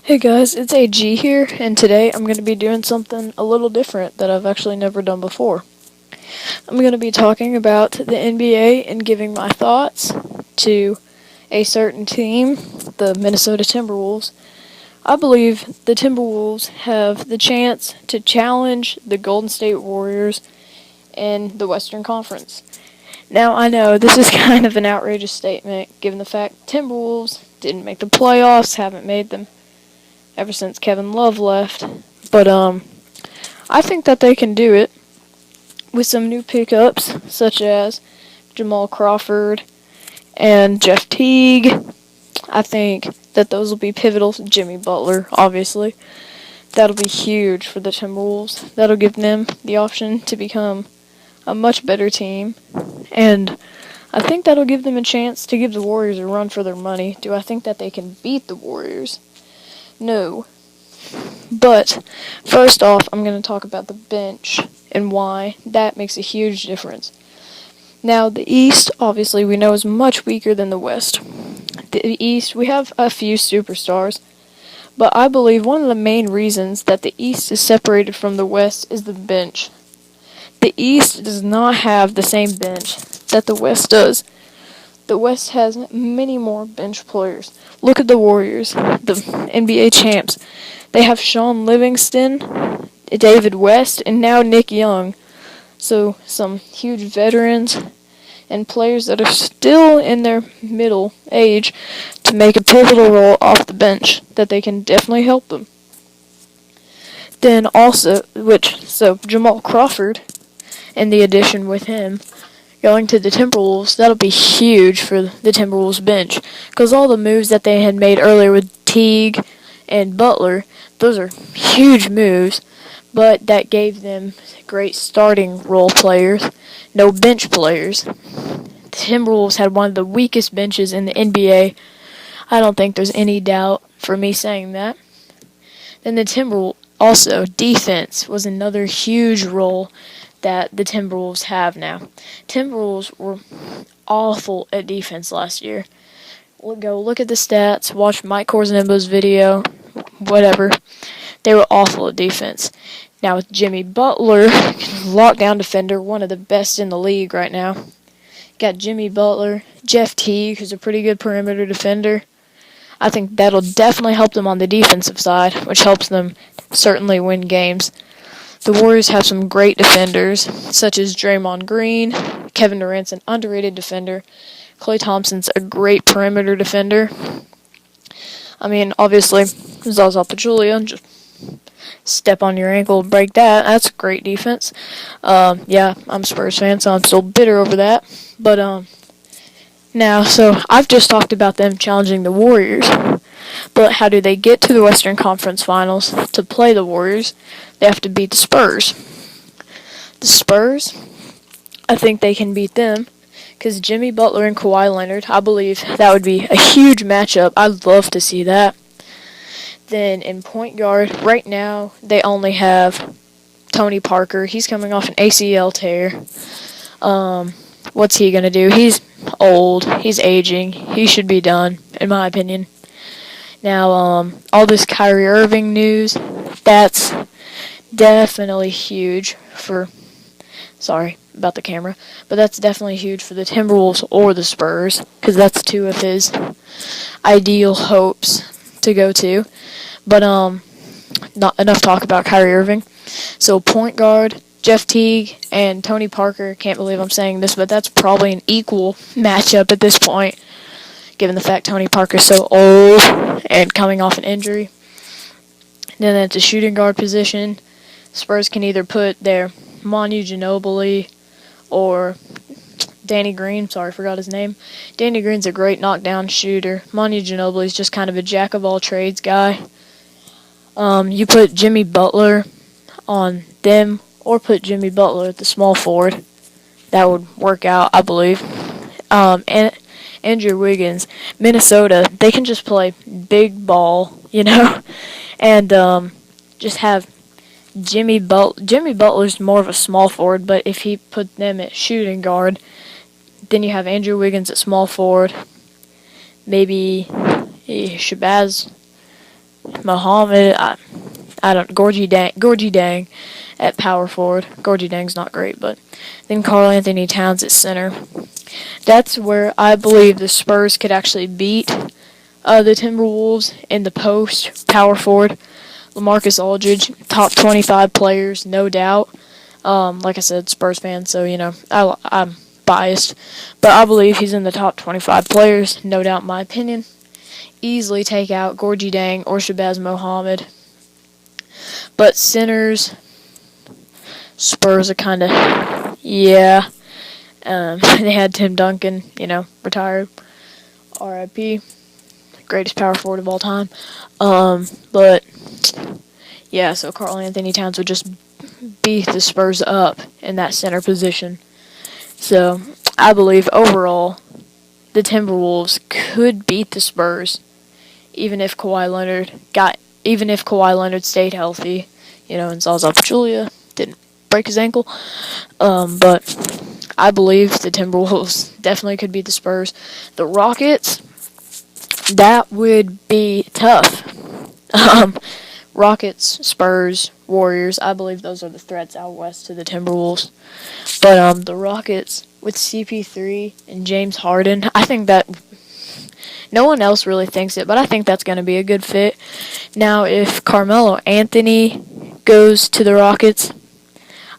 Hey guys, it's AG here, and today I'm going to be doing something a little different that I've actually never done before. I'm going to be talking about the NBA and giving my thoughts to a certain team, the Minnesota Timberwolves. I believe the Timberwolves have the chance to challenge the Golden State Warriors in the Western Conference. Now, I know this is kind of an outrageous statement given the fact Timberwolves didn't make the playoffs, haven't made them ever since Kevin Love left. But I think that they can do it with some new pickups, such as Jamal Crawford and Jeff Teague. I think that those will be pivotal. Jimmy Butler, obviously. That'll be huge for the Timberwolves. That'll give them the option to become a much better team. And I think that'll give them a chance to give the Warriors a run for their money. Do I think that they can beat the Warriors? No. But first off, I'm going to talk about the bench and why that makes a huge difference. Now, the East, obviously, we know is much weaker than the West. The East, we have a few superstars, but I believe one of the main reasons that the East is separated from the West is the bench. The East does not have the same bench that the West does. The West has many more bench players. Look at the Warriors, the NBA champs. They have Sean Livingston, David West, and now Nick Young. So some huge veterans and players that are still in their middle age to make a pivotal role off the bench that they can definitely help them. Then also, Jamal Crawford and the addition with him going to the Timberwolves, that'll be huge for the Timberwolves bench. Because all the moves that they had made earlier with Teague and Butler, those are huge moves. But that gave them great starting role players, no bench players. The Timberwolves had one of the weakest benches in the NBA. I don't think there's any doubt for me saying that. Then the Timberwolves, also, defense was another huge role that the Timberwolves have now. Timberwolves were awful at defense last year. Go look at the stats, watch Mike Korzenibo's video, whatever. They were awful at defense. Now with Jimmy Butler, lockdown defender, one of the best in the league right now. Got Jimmy Butler, Jeff Teague, who's a pretty good perimeter defender. I think that'll definitely help them on the defensive side, which helps them certainly win games. The Warriors have some great defenders, such as Draymond Green. Kevin Durant's an underrated defender. Klay Thompson's a great perimeter defender. I mean, obviously, Zaza Pachulia, just step on your ankle and break that. That's great defense. Yeah, I'm a Spurs fan, so I'm still bitter over that. But, so I've just talked about them challenging the Warriors. But how do they get to the Western Conference Finals to play the Warriors? They have to beat the Spurs. The Spurs, I think they can beat them because Jimmy Butler and Kawhi Leonard, I believe that would be a huge matchup. I'd love to see that. Then in point guard, right now they only have Tony Parker. He's coming off an ACL tear. What's he going to do? He's old. He's aging. He should be done, in my opinion. Now, all this Kyrie Irving news, that's definitely huge for, sorry about the camera, but that's definitely huge for the Timberwolves or the Spurs, because that's two of his ideal hopes to go to. But, not enough talk about Kyrie Irving. So, point guard, Jeff Teague and Tony Parker, can't believe I'm saying this, but that's probably an equal matchup at this point, given the fact Tony Parker's so old and coming off an injury. Then at the shooting guard position, Spurs can either put their Manu Ginobili or Danny Green. Sorry, I forgot his name. Danny Green's a great knockdown shooter. Manu Ginobili's just kind of a jack-of-all-trades guy. You put Jimmy Butler on them or put Jimmy Butler at the small forward. That would work out, I believe. And Andrew Wiggins, Minnesota, they can just play big ball, and just have Jimmy Butler. Jimmy Butler's more of a small forward, but if he put them at shooting guard, then you have Andrew Wiggins at small forward, maybe Shabazz Muhammad, I don't, Gorgie Dang at power forward. Gorgie Dang's not great, but then Karl Anthony Towns at center. That's where I believe the Spurs could actually beat the Timberwolves in the post power forward. LaMarcus Aldridge, top 25 players, no doubt. Like I said, Spurs fan, so, I'm biased. But I believe he's in the top 25 players, no doubt in my opinion. Easily take out Gorgie Dang or Shabazz Muhammad. But centers, Spurs are kind of, yeah. They had Tim Duncan, retired. R.I.P. Greatest power forward of all time. But yeah, so Karl Anthony Towns would just beat the Spurs up in that center position. So I believe overall the Timberwolves could beat the Spurs, even if Kawhi Leonard stayed healthy, and Zaza Pachulia didn't break his ankle. But I believe the Timberwolves definitely could beat the Spurs. The Rockets, that would be tough. Rockets, Spurs, Warriors, I believe those are the threats out west to the Timberwolves. But the Rockets with CP3 and James Harden, I think that no one else really thinks it, but I think that's going to be a good fit. Now, if Carmelo Anthony goes to the Rockets,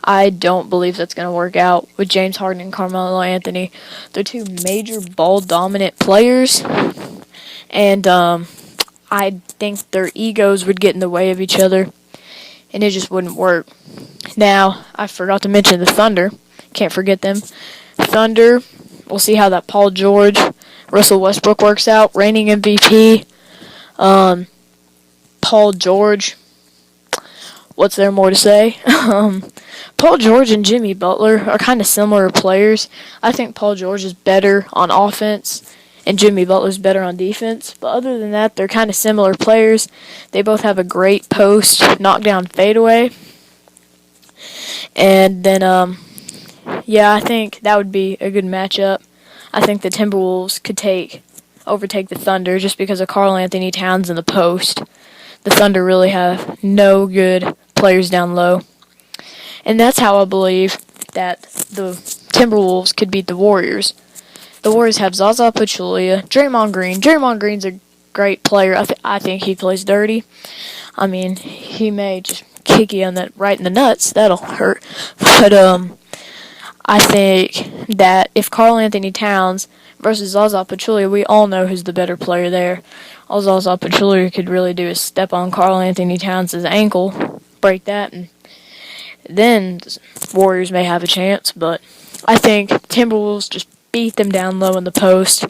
I don't believe that's going to work out with James Harden and Carmelo Anthony. They're two major ball-dominant players, and I think their egos would get in the way of each other, and it just wouldn't work. Now, I forgot to mention the Thunder. Can't forget them. Thunder, we'll see how that Paul George, Russell Westbrook works out. Reigning MVP, Paul George. What's there more to say? Paul George and Jimmy Butler are kind of similar players. I think Paul George is better on offense and Jimmy Butler's better on defense. But other than that, they're kind of similar players. They both have a great post knockdown fadeaway. And then, I think that would be a good matchup. I think the Timberwolves could overtake the Thunder just because of Karl Anthony Towns in the post. The Thunder really have no good players down low. And that's how I believe that the Timberwolves could beat the Warriors. The Warriors have Zaza Pachulia, Draymond Green. Draymond Green's a great player. I think he plays dirty. I mean, he may just kick you right in the nuts. That'll hurt. But I think that if Karl Anthony Towns versus Zaza Pachulia, we all know who's the better player there. All Zaza Pachulia could really do is step on Karl Anthony Towns' ankle, break that, and then Warriors may have a chance. But I think Timberwolves just beat them down low in the post,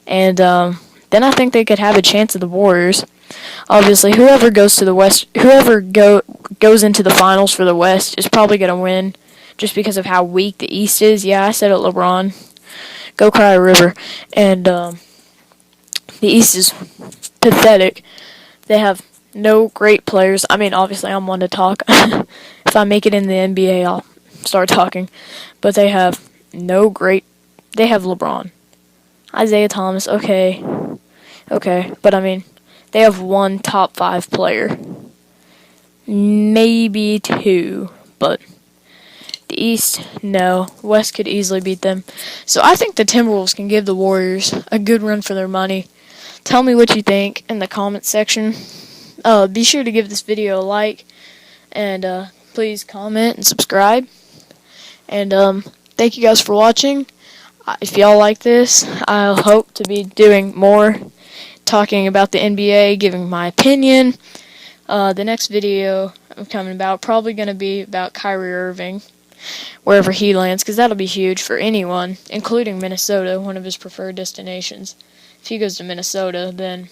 and then I think they could have a chance at the Warriors. Obviously, whoever goes to the West, goes into the finals for the West is probably going to win, just because of how weak the East is. Yeah, I said it, LeBron. Go cry a river. And the East is pathetic. They have no great players. I mean, obviously, I'm one to talk. If I make it in the NBA, I'll start talking. But they have no great... They have LeBron. Isaiah Thomas, okay. But, I mean, they have one top 5 player. Maybe 2, but... The East, no. West could easily beat them. So I think the Timberwolves can give the Warriors a good run for their money. Tell me what you think in the comments section. Be sure to give this video a like. And please comment and subscribe. And thank you guys for watching. If y'all like this, I'll hope to be doing more talking about the NBA, giving my opinion. The next video I'm coming about probably going to be about Kyrie Irving, wherever he lands, because that'll be huge for anyone, including Minnesota, one of his preferred destinations. If he goes to Minnesota, then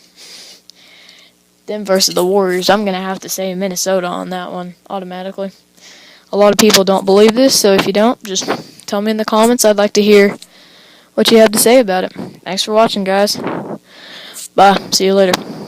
versus the Warriors, I'm going to have to say Minnesota on that one, automatically. A lot of people don't believe this, so if you don't, just tell me in the comments. I'd like to hear what you have to say about it. Thanks for watching, guys. Bye. See you later.